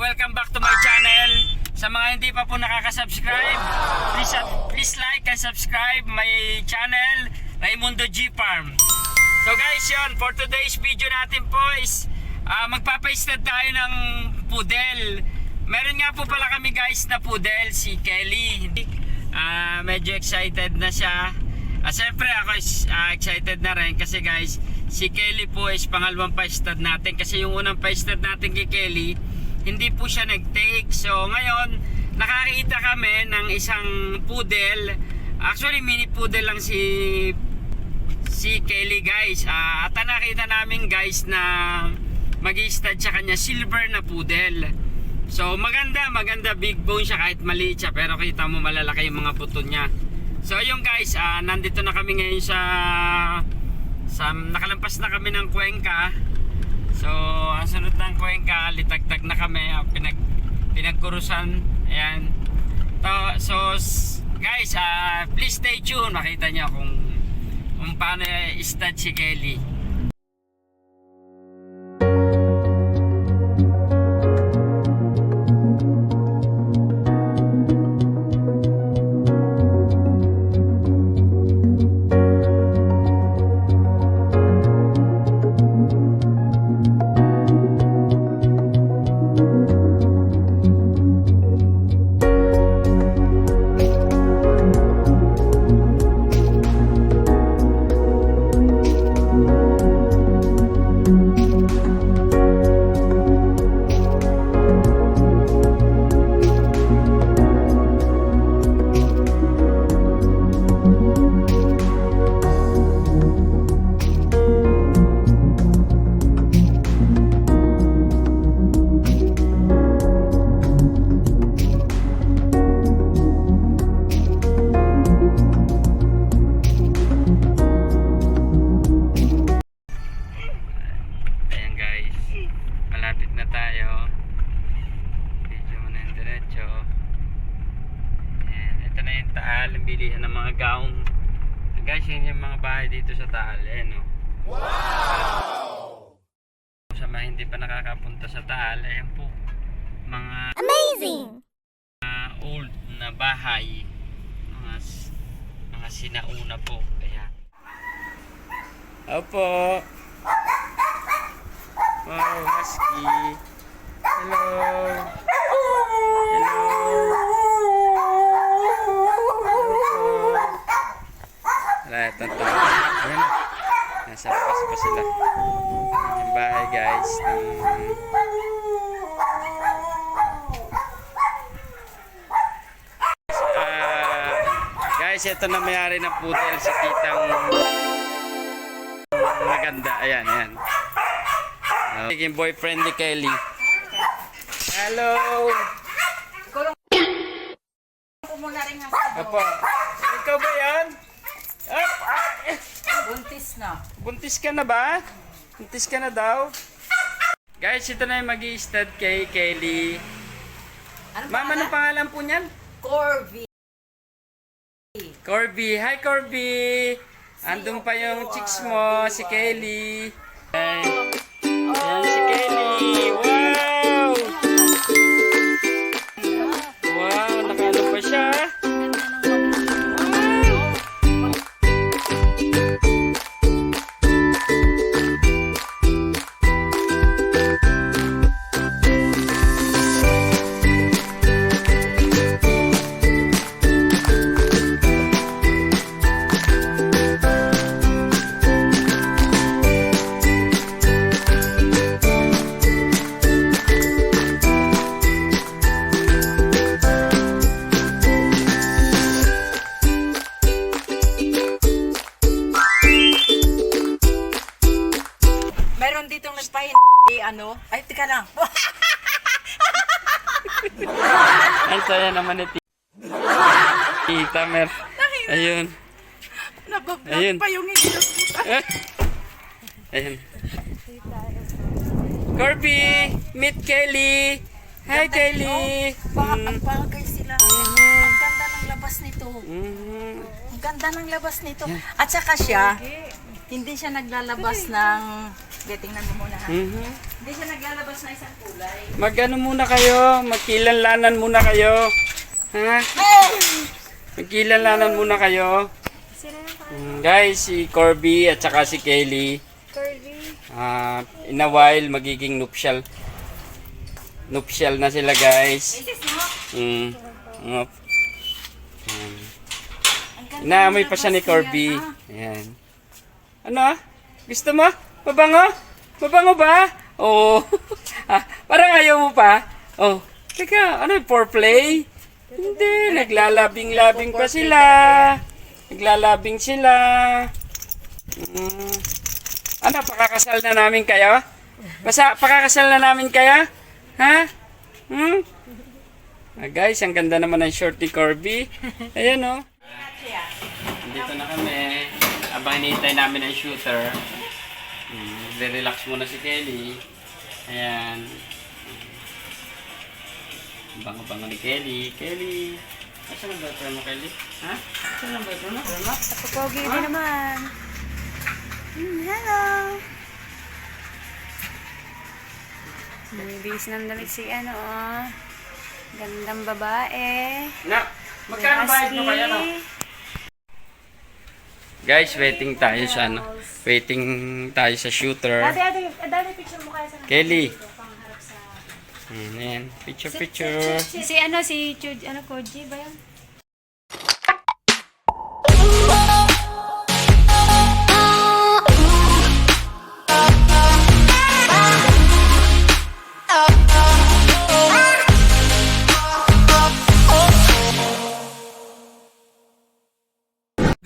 welcome back to my channel. Sa mga hindi pa po nakaka-subscribe, please like and subscribe my channel, Raimundo G Farm. So guys, yun, for today's video natin po is magpapa-stud tayo ng poodle. Meron nga po pala kami guys na poodle, si Kelly. Medyo excited na siya. Siyempre ako is excited na rin kasi guys, si Kelly po is pangalawang pa-stud natin. Kasi yung unang pa-stud natin kay Kelly, hindi po siya nag-take. So ngayon, nakakita kami ng isang poodle. Actually mini poodle lang si Kelly guys. At nakita namin guys na mag-i-stud sa kanya silver na poodle. So maganda, big bone siya kahit maliit siya, pero kita mo malalaki yung mga buto niya. So yung guys, nandito na kami ngayon sa nakalampas na kami ng Cuenca. So ang sunod ng Cuenca, litagtag na kami, pinagkurusan. Ayan. So guys, please stay tuned, makita niyo kung paano i-stud si Kelly. Taal, bilihan ng mga gown. Guys, yun yung mga bahay dito sa Taal, no? Wow! Sa mga hindi pa nakakapunta sa Taal, ayan po, mga amazing! Old na bahay, mga sinauna po. Ayan. Opo! Wow, husky! Hello! Hello! Wala, ito. Ayan. Nasa labas pa sila. Yung bahay guys. Guys, ito na mayari ng poodle sa kitang maganda. Ayan, ayan. Yung boyfriend ni Kelly. Hello! Apo. Ikaw ba yan? Buntis na. Buntis ka na ba? Buntis ka na daw? Guys, ito na yung mag-i-stud kay Kelly. Mama, anong pangalan po niyan? Corby. Corby. Hi, Corby! Andun pa yung chicks mo, si Kelly. Ayan si Kelly. Wow! Wow, nakano pa siya. Meron ditong ano? Ay, tika lang. Ang saya naman ni Tita Mer. Ayun. Nabablog pa yung ito. Ayun. Corby! Meet Kelly! Hi, Kelly! Ang bagay sila. Ang ganda ng labas nito. Ang ganda ng labas nito. At saka siya, hindi siya naglalabas ng Sige, tingnan mo muna ha. Mhm. Hindi siya naglalabas na isang kulay. Mag-ano muna kayo, magkilanlanan muna kayo. Ha? Magkilanlanan muna kayo. Guys, si Corby at saka si Kelly. In a while, magiging nuptial. Nuptial na sila, guys. Ngop. Inaamoy pa siya ni Corby. Ayan. Ano? Gusto mo? Mabango? Mabango ba? Oo. Parang ayaw mo pa? Oh. Teka, ano yung foreplay? Hindi, naglalabing-labing pa sila. Naglalabing sila. Ano, pakakasal na namin kayo? Pakakasal na namin kayo? Ha? Guys, ang ganda naman ng short ni Corby. Ayan, oh. Dito na kami. Abang hinihintay namin ang shooter. Relax muna si Kelly. Ayan. Bango-bango ni Kelly. Kelly. Asan ang boyfriend mo, Kelly? Ha? Asan ang boyfriend mo? Pogi din naman. Hello. Bibis ng damit si ano, oh. Gandang babae. Na, magkano bayad mo kaya, no? Guys, waiting tayo sa ano. Waiting tayo sa shooter. Dati picture mo kaya sa Kelly. pangharap sa... Ayan, picture. Si Koji ba yun?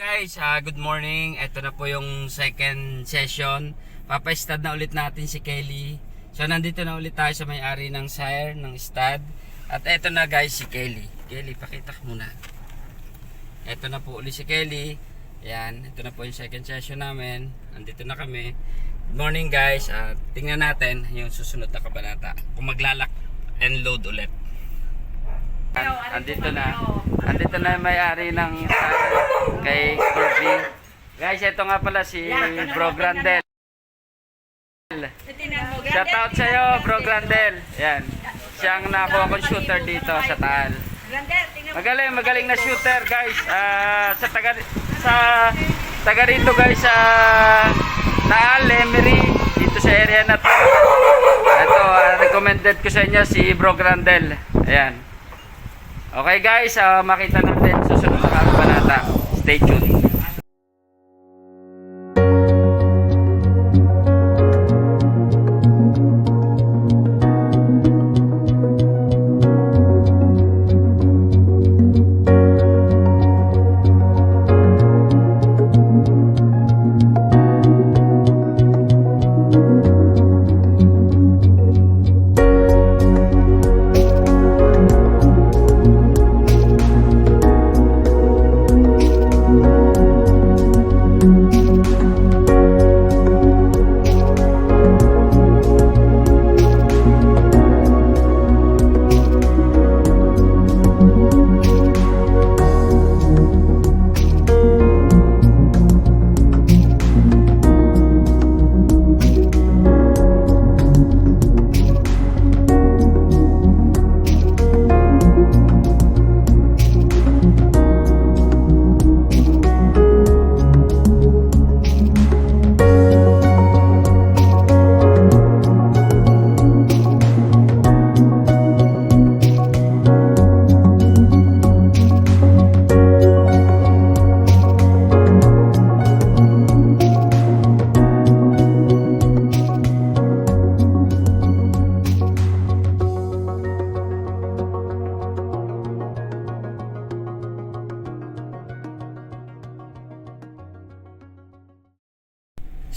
Guys, good morning. Ito na po yung second session. Papa-stud na ulit natin si Kelly. So nandito na ulit tayo sa may-ari ng sire, ng stud. At ito na guys si Kelly. Kelly, pakita ka muna. Ito na po ulit si Kelly. Yan, ito na po yung second session namin. Nandito na kami. Good morning guys. Tingnan natin yung susunod na kabanata. Kung maglalak and load ulit. Andito na yung may-ari ng kay Corby. Guys, ito nga pala si Bro Grandel. Shout out sa'yo, Bro Grandel. Yan. Siya ang nakuha kong shooter dito sa Taal. Magaling na shooter, guys. Sa taga rito, guys, sa Taal, Emery, dito sa area na to. Ito, recommended ko sa inyo si Bro Grandel. Ayan. Okay guys, makita natin susunod na kabanata. Stay tuned.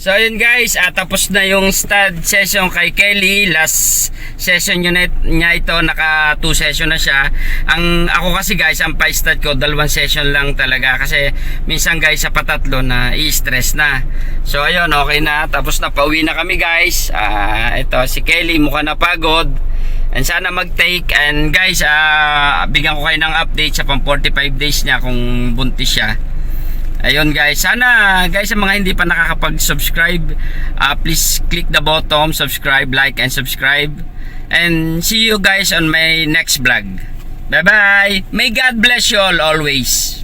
So ayun guys, tapos na yung stud session kay Kelly. Last session niya ito, naka 2 session na siya. Ako kasi guys, ang pa-stud ko 2 session lang talaga. Kasi minsan guys sa patatlo na i-stress na. So ayun, okay na. Tapos na, pauwi na kami guys. Ito si Kelly, mukha na pagod. And sana mag-take. And guys, bigyan ko kayo ng update sa pang 45 days niya kung buntis siya. Ayun guys, sana guys sa mga hindi pa nakakapag-subscribe, please click the button, subscribe, like and subscribe. And see you guys on my next vlog. Bye bye. May God bless you all always.